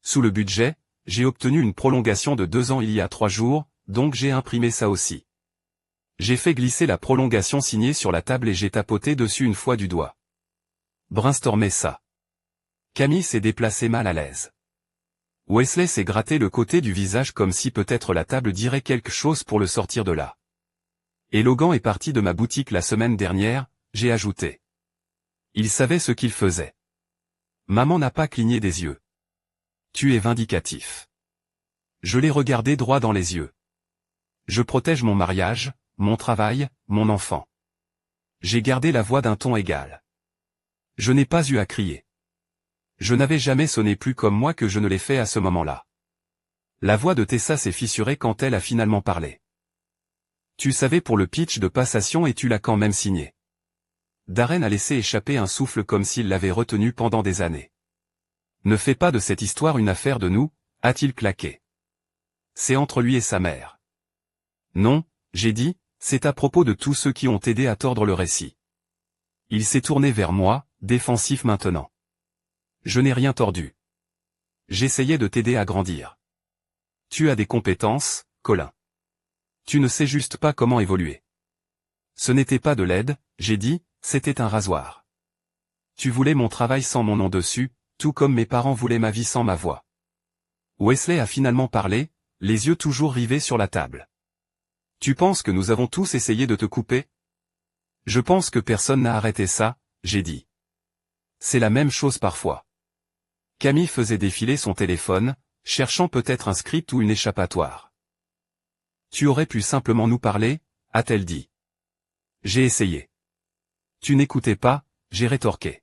Sous le budget, j'ai obtenu une prolongation de 2 ans il y a 3 jours, donc j'ai imprimé ça aussi. J'ai fait glisser la prolongation signée sur la table et j'ai tapoté dessus une fois du doigt. Brainstormer ça. Camille s'est déplacée mal à l'aise. Wesley s'est gratté le côté du visage comme si peut-être la table dirait quelque chose pour le sortir de là. Et Logan est parti de ma boutique la semaine dernière, j'ai ajouté. Il savait ce qu'il faisait. Maman n'a pas cligné des yeux. Tu es vindicatif. Je l'ai regardé droit dans les yeux. Je protège mon mariage, mon travail, mon enfant. J'ai gardé la voix d'un ton égal. Je n'ai pas eu à crier. Je n'avais jamais sonné plus comme moi que je ne l'ai fait à ce moment-là. La voix de Tessa s'est fissurée quand elle a finalement parlé. Tu savais pour le pitch de passation et tu l'as quand même signé. Darren a laissé échapper un souffle comme s'il l'avait retenu pendant des années. Ne fais pas de cette histoire une affaire de nous, a-t-il claqué. C'est entre lui et sa mère. Non, j'ai dit, c'est à propos de tous ceux qui ont aidé à tordre le récit. Il s'est tourné vers moi, défensif maintenant. Je n'ai rien tordu. J'essayais de t'aider à grandir. Tu as des compétences, Colin. Tu ne sais juste pas comment évoluer. Ce n'était pas de l'aide, j'ai dit, c'était un rasoir. Tu voulais mon travail sans mon nom dessus, tout comme mes parents voulaient ma vie sans ma voix. Wesley a finalement parlé, les yeux toujours rivés sur la table. Tu penses que nous avons tous essayé de te couper? Je pense que personne n'a arrêté ça, j'ai dit. C'est la même chose parfois. Camille faisait défiler son téléphone, cherchant peut-être un script ou une échappatoire. Tu aurais pu simplement nous parler, a-t-elle dit. J'ai essayé. Tu n'écoutais pas, j'ai rétorqué.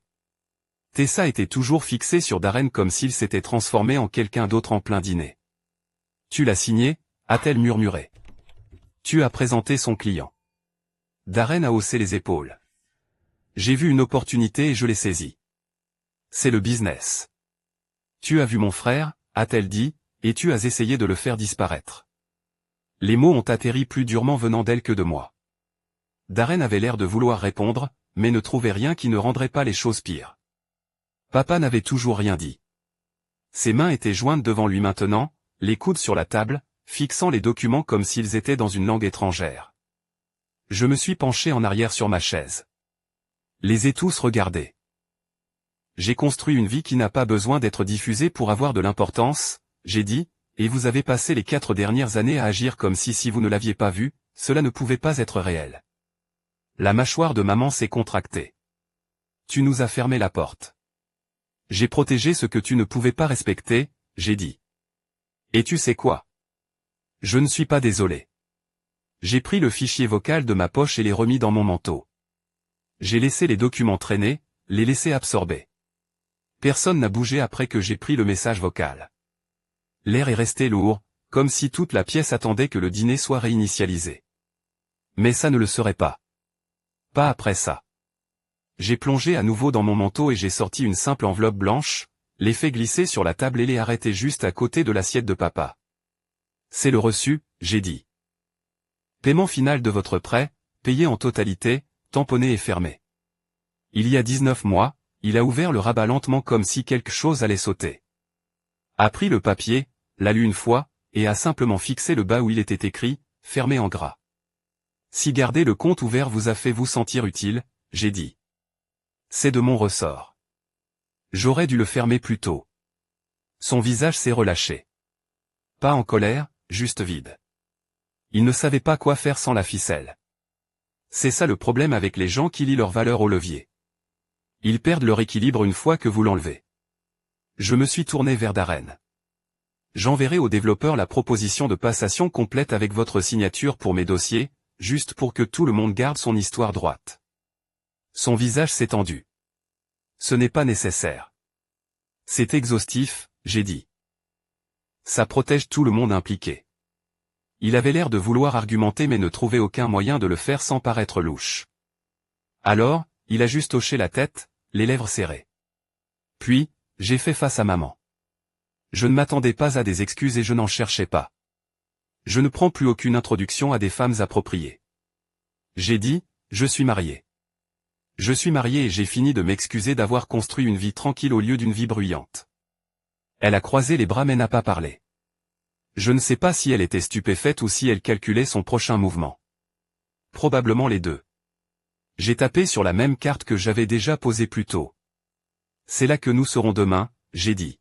Tessa était toujours fixée sur Darren comme s'il s'était transformé en quelqu'un d'autre en plein dîner. Tu l'as signé, a-t-elle murmuré. Tu as présenté son client. Darren a haussé les épaules. J'ai vu une opportunité et je l'ai saisie. C'est le business. Tu as vu mon frère, a-t-elle dit, et tu as essayé de le faire disparaître. Les mots ont atterri plus durement venant d'elle que de moi. Darren avait l'air de vouloir répondre, mais ne trouvait rien qui ne rendrait pas les choses pires. Papa n'avait toujours rien dit. Ses mains étaient jointes devant lui maintenant, les coudes sur la table, fixant les documents comme s'ils étaient dans une langue étrangère. Je me suis penché en arrière sur ma chaise. Les ai tous regardés. J'ai construit une vie qui n'a pas besoin d'être diffusée pour avoir de l'importance, j'ai dit, et vous avez passé les 4 dernières années à agir comme si vous ne l'aviez pas vu, cela ne pouvait pas être réel. La mâchoire de maman s'est contractée. Tu nous as fermé la porte. J'ai protégé ce que tu ne pouvais pas respecter, j'ai dit. Et tu sais quoi? Je ne suis pas désolé. J'ai pris le fichier vocal de ma poche et l'ai remis dans mon manteau. J'ai laissé les documents traîner, les laissé absorber. Personne n'a bougé après que j'ai pris le message vocal. L'air est resté lourd, comme si toute la pièce attendait que le dîner soit réinitialisé. Mais ça ne le serait pas. Pas après ça. J'ai plongé à nouveau dans mon manteau et j'ai sorti une simple enveloppe blanche, l'ai fait glisser sur la table et l'ai arrêté juste à côté de l'assiette de papa. C'est le reçu, j'ai dit. Paiement final de votre prêt, payé en totalité, tamponné et fermé. Il y a 19 mois, il a ouvert le rabat lentement comme si quelque chose allait sauter. A pris le papier, l'a lu une fois, et a simplement fixé le bas où il était écrit, fermé en gras. Si garder le compte ouvert vous a fait vous sentir utile, j'ai dit. C'est de mon ressort. J'aurais dû le fermer plus tôt. Son visage s'est relâché. Pas en colère, juste vide. Il ne savait pas quoi faire sans la ficelle. C'est ça le problème avec les gens qui lient leur valeur au levier. Ils perdent leur équilibre une fois que vous l'enlevez. Je me suis tourné vers Darren. J'enverrai au développeur la proposition de passation complète avec votre signature pour mes dossiers, juste pour que tout le monde garde son histoire droite. Son visage s'est tendu. Ce n'est pas nécessaire. C'est exhaustif, j'ai dit. Ça protège tout le monde impliqué. Il avait l'air de vouloir argumenter mais ne trouvait aucun moyen de le faire sans paraître louche. Alors, il a juste hoché la tête, les lèvres serrées. Puis, j'ai fait face à maman. Je ne m'attendais pas à des excuses et je n'en cherchais pas. Je ne prends plus aucune introduction à des femmes appropriées. J'ai dit, je suis marié. Je suis marié et j'ai fini de m'excuser d'avoir construit une vie tranquille au lieu d'une vie bruyante. Elle a croisé les bras mais n'a pas parlé. Je ne sais pas si elle était stupéfaite ou si elle calculait son prochain mouvement. Probablement les deux. J'ai tapé sur la même carte que j'avais déjà posée plus tôt. C'est là que nous serons demain, j'ai dit.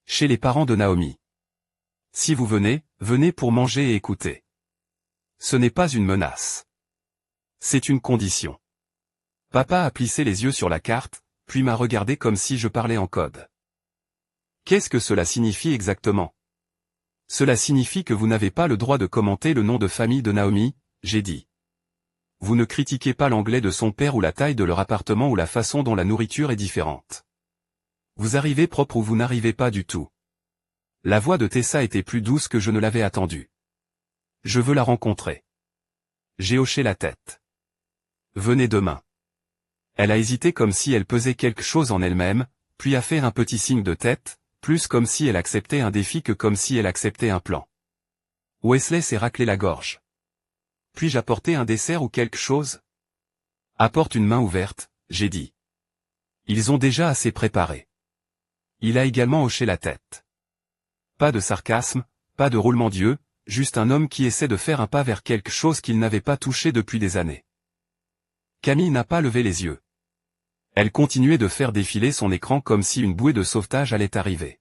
Chez les parents de Naomi. Si vous venez, venez pour manger et écouter. Ce n'est pas une menace. C'est une condition. Papa a plissé les yeux sur la carte, puis m'a regardé comme si je parlais en code. Qu'est-ce que cela signifie exactement? Cela signifie que vous n'avez pas le droit de commenter le nom de famille de Naomi, j'ai dit. Vous ne critiquez pas l'anglais de son père ou la taille de leur appartement ou la façon dont la nourriture est différente. Vous arrivez propre ou vous n'arrivez pas du tout. La voix de Tessa était plus douce que je ne l'avais attendue. Je veux la rencontrer. J'ai hoché la tête. Venez demain. Elle a hésité comme si elle pesait quelque chose en elle-même, puis a fait un petit signe de tête, plus comme si elle acceptait un défi que comme si elle acceptait un plan. Wesley s'est raclé la gorge. Puis-je apporter un dessert ou quelque chose? Apporte une main ouverte, j'ai dit. Ils ont déjà assez préparé. Il a également hoché la tête. Pas de sarcasme, pas de roulement d'yeux, juste un homme qui essaie de faire un pas vers quelque chose qu'il n'avait pas touché depuis des années. Camille n'a pas levé les yeux. Elle continuait de faire défiler son écran comme si une bouée de sauvetage allait arriver.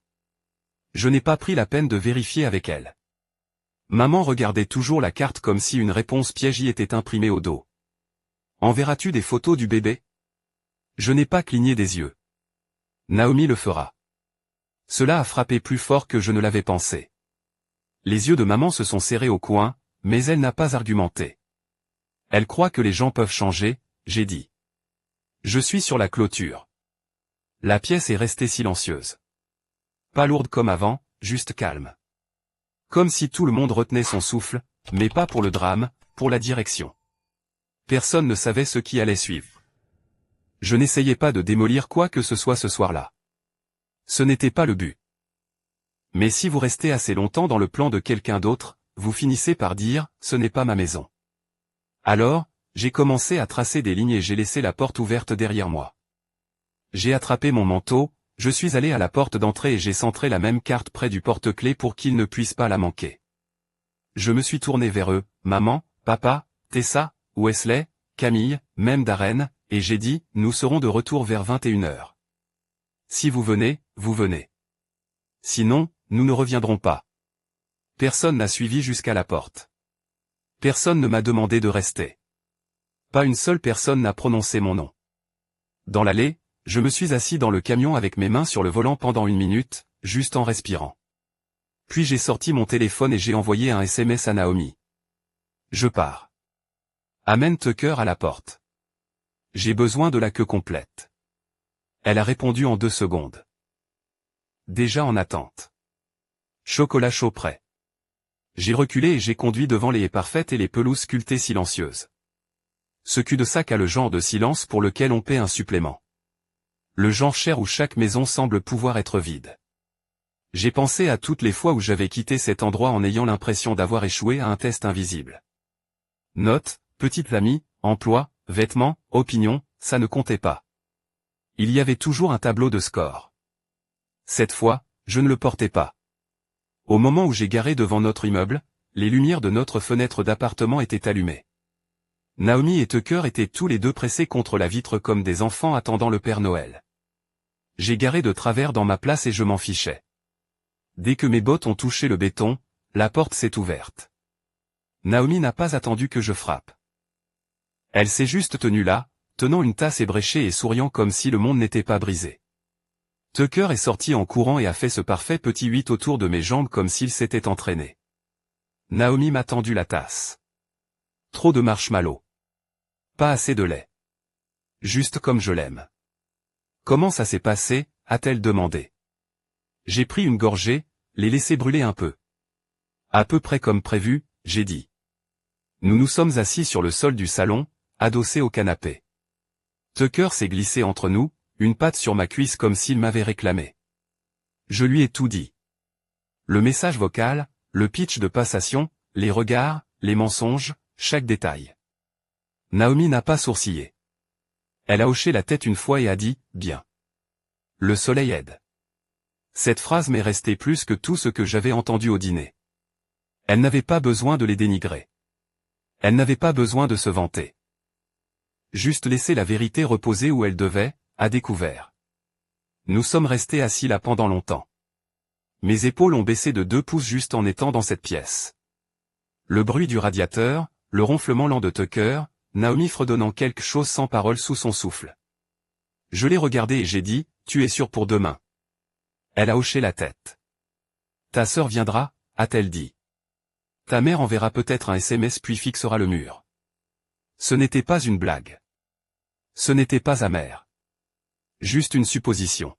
Je n'ai pas pris la peine de vérifier avec elle. Maman regardait toujours la carte comme si une réponse piège y était imprimée au dos. Enverras-tu des photos du bébé? Je n'ai pas cligné des yeux. Naomi le fera. Cela a frappé plus fort que je ne l'avais pensé. Les yeux de maman se sont serrés au coin, mais elle n'a pas argumenté. Elle croit que les gens peuvent changer, j'ai dit. Je suis sur la clôture. La pièce est restée silencieuse. Pas lourde comme avant, juste calme. Comme si tout le monde retenait son souffle, mais pas pour le drame, pour la direction. Personne ne savait ce qui allait suivre. Je n'essayais pas de démolir quoi que ce soit ce soir-là. Ce n'était pas le but. Mais si vous restez assez longtemps dans le plan de quelqu'un d'autre, vous finissez par dire « ce n'est pas ma maison ». Alors, j'ai commencé à tracer des lignes et j'ai laissé la porte ouverte derrière moi. J'ai attrapé mon manteau, je suis allé à la porte d'entrée et j'ai centré la même carte près du porte-clés pour qu'ils ne puissent pas la manquer. Je me suis tourné vers eux, maman, papa, Tessa, Wesley, Camille, même Darren, et j'ai dit « nous serons de retour vers 21h. Si vous venez, vous venez. Sinon, nous ne reviendrons pas. » Personne n'a suivi jusqu'à la porte. Personne ne m'a demandé de rester. Pas une seule personne n'a prononcé mon nom. Dans l'allée, je me suis assis dans le camion avec mes mains sur le volant pendant 1 minute, juste en respirant. Puis j'ai sorti mon téléphone et j'ai envoyé un SMS à Naomi. Je pars. Amène Tucker à la porte. J'ai besoin de la queue complète. Elle a répondu en 2 secondes. Déjà en attente. Chocolat chaud prêt. J'ai reculé et j'ai conduit devant les haies parfaites et les pelouses sculptées silencieuses. Ce cul-de-sac a le genre de silence pour lequel on paie un supplément. Le genre cher où chaque maison semble pouvoir être vide. J'ai pensé à toutes les fois où j'avais quitté cet endroit en ayant l'impression d'avoir échoué à un test invisible. Note, petite amie, emploi, vêtements, opinion, ça ne comptait pas. Il y avait toujours un tableau de score. Cette fois, je ne le portais pas. Au moment où j'ai garé devant notre immeuble, les lumières de notre fenêtre d'appartement étaient allumées. Naomi et Tucker étaient tous les deux pressés contre la vitre comme des enfants attendant le Père Noël. J'ai garé de travers dans ma place et je m'en fichais. Dès que mes bottes ont touché le béton, la porte s'est ouverte. Naomi n'a pas attendu que je frappe. Elle s'est juste tenue là, tenant une tasse ébréchée et souriant comme si le monde n'était pas brisé. Tucker est sorti en courant et a fait ce parfait petit 8 autour de mes jambes comme s'il s'était entraîné. Naomi m'a tendu la tasse. Trop de marshmallows. Pas assez de lait. Juste comme je l'aime. Comment ça s'est passé, a-t-elle demandé. J'ai pris une gorgée, les laissé brûler un peu. À peu près comme prévu, j'ai dit. Nous nous sommes assis sur le sol du salon, adossés au canapé. Tucker s'est glissé entre nous, une patte sur ma cuisse comme s'il m'avait réclamé. Je lui ai tout dit. Le message vocal, le pitch de passation, les regards, les mensonges, chaque détail. Naomi n'a pas sourcillé. Elle a hoché la tête une fois et a dit « Bien. Le soleil aide ». Cette phrase m'est restée plus que tout ce que j'avais entendu au dîner. Elle n'avait pas besoin de les dénigrer. Elle n'avait pas besoin de se vanter. Juste laisser la vérité reposer où elle devait, à découvert. Nous sommes restés assis là pendant longtemps. Mes épaules ont baissé de 2 pouces juste en étant dans cette pièce. Le bruit du radiateur, le ronflement lent de Tucker, Naomi fredonnant quelque chose sans parole sous son souffle. Je l'ai regardé et j'ai dit, « Tu es sûr pour demain ?» Elle a hoché la tête. « Ta sœur viendra ?» a-t-elle dit. « Ta mère enverra peut-être un SMS puis fixera le mur. » Ce n'était pas une blague. Ce n'était pas amer. Juste une supposition.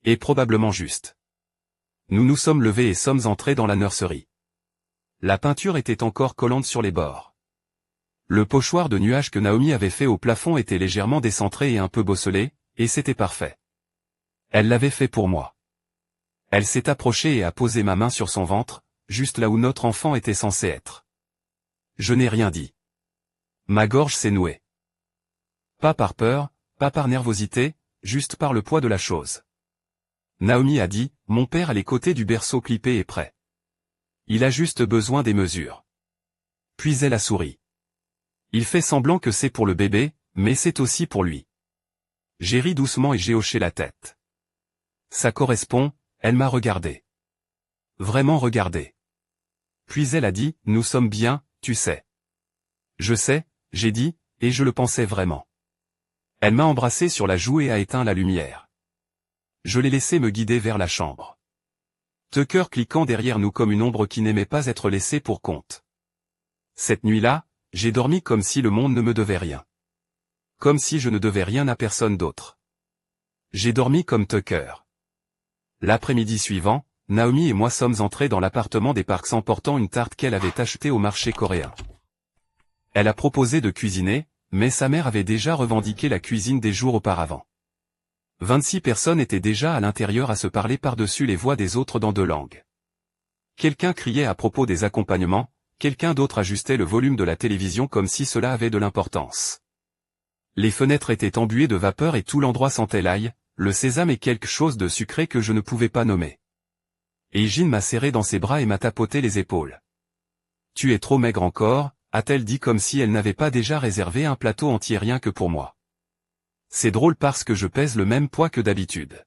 Et probablement juste. Nous nous sommes levés et sommes entrés dans la nurserie. La peinture était encore collante sur les bords. Le pochoir de nuages que Naomi avait fait au plafond était légèrement décentré et un peu bosselé, et c'était parfait. Elle l'avait fait pour moi. Elle s'est approchée et a posé ma main sur son ventre, juste là où notre enfant était censé être. Je n'ai rien dit. Ma gorge s'est nouée. Pas par peur, pas par nervosité, juste par le poids de la chose. Naomi a dit, « Mon père à les côtés du berceau clippé est prêt. Il a juste besoin des mesures. » Puis elle a souri. Il fait semblant que c'est pour le bébé, mais c'est aussi pour lui. J'ai ri doucement et j'ai hoché la tête. Ça correspond, elle m'a regardé. Vraiment regardé. Puis elle a dit, « Nous sommes bien, tu sais. » Je sais, j'ai dit, et je le pensais vraiment. Elle m'a embrassé sur la joue et a éteint la lumière. Je l'ai laissé me guider vers la chambre. Tucker cliquant derrière nous comme une ombre qui n'aimait pas être laissée pour compte. Cette nuit-là, j'ai dormi comme si le monde ne me devait rien. Comme si je ne devais rien à personne d'autre. J'ai dormi comme Tucker. L'après-midi suivant, Naomi et moi sommes entrés dans l'appartement des Parks en portant une tarte qu'elle avait achetée au marché coréen. Elle a proposé de cuisiner, mais sa mère avait déjà revendiqué la cuisine des jours auparavant. 26 personnes étaient déjà à l'intérieur à se parler par-dessus les voix des autres dans deux langues. Quelqu'un criait à propos des accompagnements, quelqu'un d'autre ajustait le volume de la télévision comme si cela avait de l'importance. Les fenêtres étaient embuées de vapeur et tout l'endroit sentait l'ail, le sésame et quelque chose de sucré que je ne pouvais pas nommer. Et Jean m'a serré dans ses bras et m'a tapoté les épaules. « Tu es trop maigre encore », a-t-elle dit comme si elle n'avait pas déjà réservé un plateau entier rien que pour moi. C'est drôle parce que je pèse le même poids que d'habitude.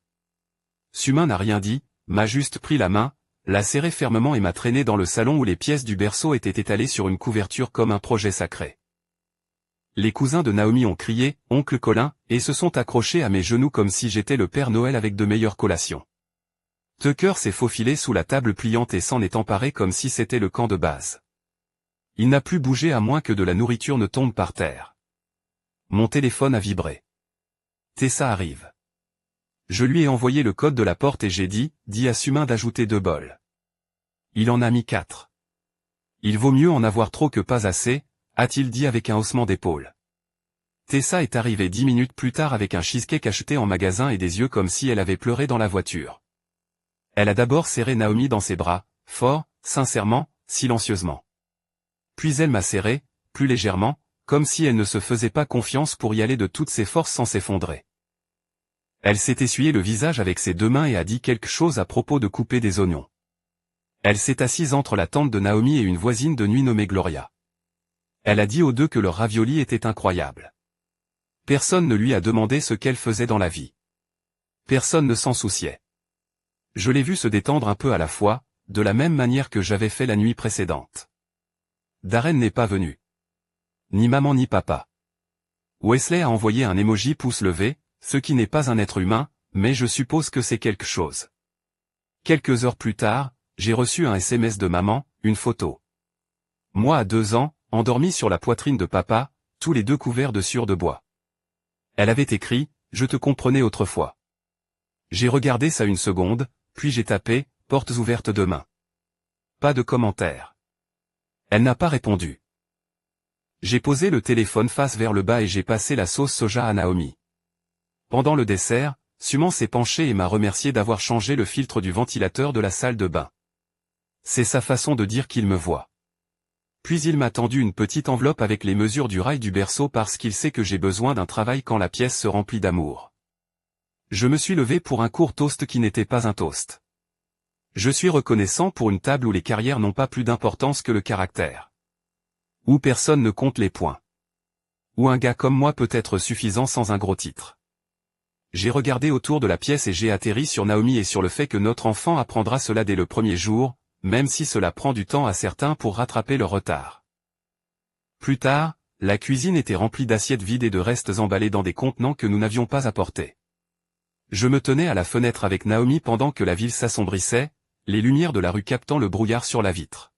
Sumin n'a rien dit, m'a juste pris la main, l'a serré fermement et m'a traîné dans le salon où les pièces du berceau étaient étalées sur une couverture comme un projet sacré. Les cousins de Naomi ont crié « Oncle Colin » et se sont accrochés à mes genoux comme si j'étais le Père Noël avec de meilleures collations. Tucker s'est faufilé sous la table pliante et s'en est emparé comme si c'était le camp de base. Il n'a plus bougé à moins que de la nourriture ne tombe par terre. Mon téléphone a vibré. Tessa arrive. Je lui ai envoyé le code de la porte et j'ai dit à Sumin d'ajouter 2 bols. Il en a mis 4. Il vaut mieux en avoir trop que pas assez, a-t-il dit avec un haussement d'épaule. Tessa est arrivée 10 minutes plus tard avec un cheesecake acheté en magasin et des yeux comme si elle avait pleuré dans la voiture. Elle a d'abord serré Naomi dans ses bras, fort, sincèrement, silencieusement. Puis elle m'a serré, plus légèrement, comme si elle ne se faisait pas confiance pour y aller de toutes ses forces sans s'effondrer. Elle s'est essuyé le visage avec ses 2 mains et a dit quelque chose à propos de couper des oignons. Elle s'est assise entre la tante de Naomi et une voisine de nuit nommée Gloria. Elle a dit aux deux que leur ravioli était incroyable. Personne ne lui a demandé ce qu'elle faisait dans la vie. Personne ne s'en souciait. Je l'ai vue se détendre un peu à la fois, de la même manière que j'avais fait la nuit précédente. Darren n'est pas venu. Ni maman ni papa. Wesley a envoyé un emoji pouce levé, ce qui n'est pas un être humain, mais je suppose que c'est quelque chose. Quelques heures plus tard, j'ai reçu un SMS de maman, une photo. Moi à 2 ans, endormi sur la poitrine de papa, tous les deux couverts de sueur de bois. Elle avait écrit « Je te comprenais autrefois ». J'ai regardé ça une seconde, puis j'ai tapé « Portes ouvertes demain ». Pas de commentaire. Elle n'a pas répondu. J'ai posé le téléphone face vers le bas et j'ai passé la sauce soja à Naomi. Pendant le dessert, Suman s'est penché et m'a remercié d'avoir changé le filtre du ventilateur de la salle de bain. C'est sa façon de dire qu'il me voit. Puis il m'a tendu une petite enveloppe avec les mesures du rail du berceau parce qu'il sait que j'ai besoin d'un travail quand la pièce se remplit d'amour. Je me suis levé pour un court toast qui n'était pas un toast. Je suis reconnaissant pour une table où les carrières n'ont pas plus d'importance que le caractère. Où personne ne compte les points. Où un gars comme moi peut être suffisant sans un gros titre. J'ai regardé autour de la pièce et j'ai atterri sur Naomi et sur le fait que notre enfant apprendra cela dès le premier jour, même si cela prend du temps à certains pour rattraper leur retard. Plus tard, la cuisine était remplie d'assiettes vides et de restes emballés dans des contenants que nous n'avions pas apportés. Je me tenais à la fenêtre avec Naomi pendant que la ville s'assombrissait, les lumières de la rue captant le brouillard sur la vitre.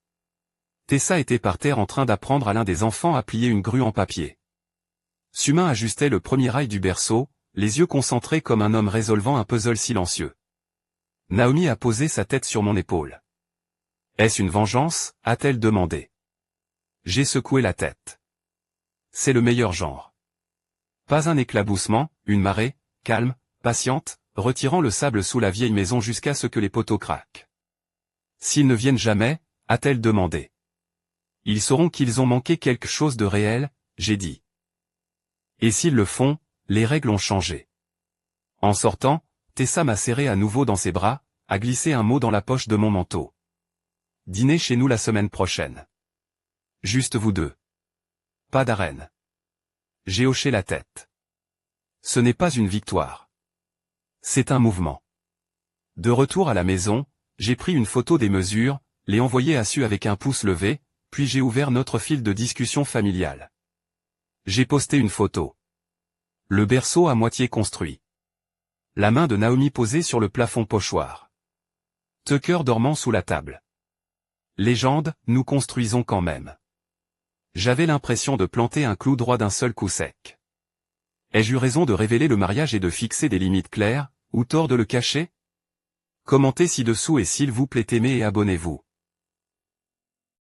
Tessa était par terre en train d'apprendre à l'un des enfants à plier une grue en papier. Sumin ajustait le premier rail du berceau, les yeux concentrés comme un homme résolvant un puzzle silencieux. Naomi a posé sa tête sur mon épaule. « Est-ce une vengeance ?» a-t-elle demandé. J'ai secoué la tête. C'est le meilleur genre. Pas un éclaboussement, une marée, calme, patiente, retirant le sable sous la vieille maison jusqu'à ce que les poteaux craquent. S'ils ne viennent jamais, a-t-elle demandé. Ils sauront qu'ils ont manqué quelque chose de réel, j'ai dit. Et s'ils le font, les règles ont changé. En sortant, Tessa m'a serré à nouveau dans ses bras, a glissé un mot dans la poche de mon manteau. Dîner chez nous la semaine prochaine. Juste vous deux. Pas Darren. J'ai hoché la tête. Ce n'est pas une victoire. C'est un mouvement. De retour à la maison, j'ai pris une photo des mesures, l'ai envoyée à Sue avec un pouce levé, puis j'ai ouvert notre fil de discussion familiale. J'ai posté une photo. Le berceau à moitié construit. La main de Naomi posée sur le plafond pochoir. Tucker dormant sous la table. Légende, nous construisons quand même. J'avais l'impression de planter un clou droit d'un seul coup sec. Ai-je eu raison de révéler le mariage et de fixer des limites claires, ou tort de le cacher? Commentez ci-dessous et s'il vous plaît aimez et abonnez-vous.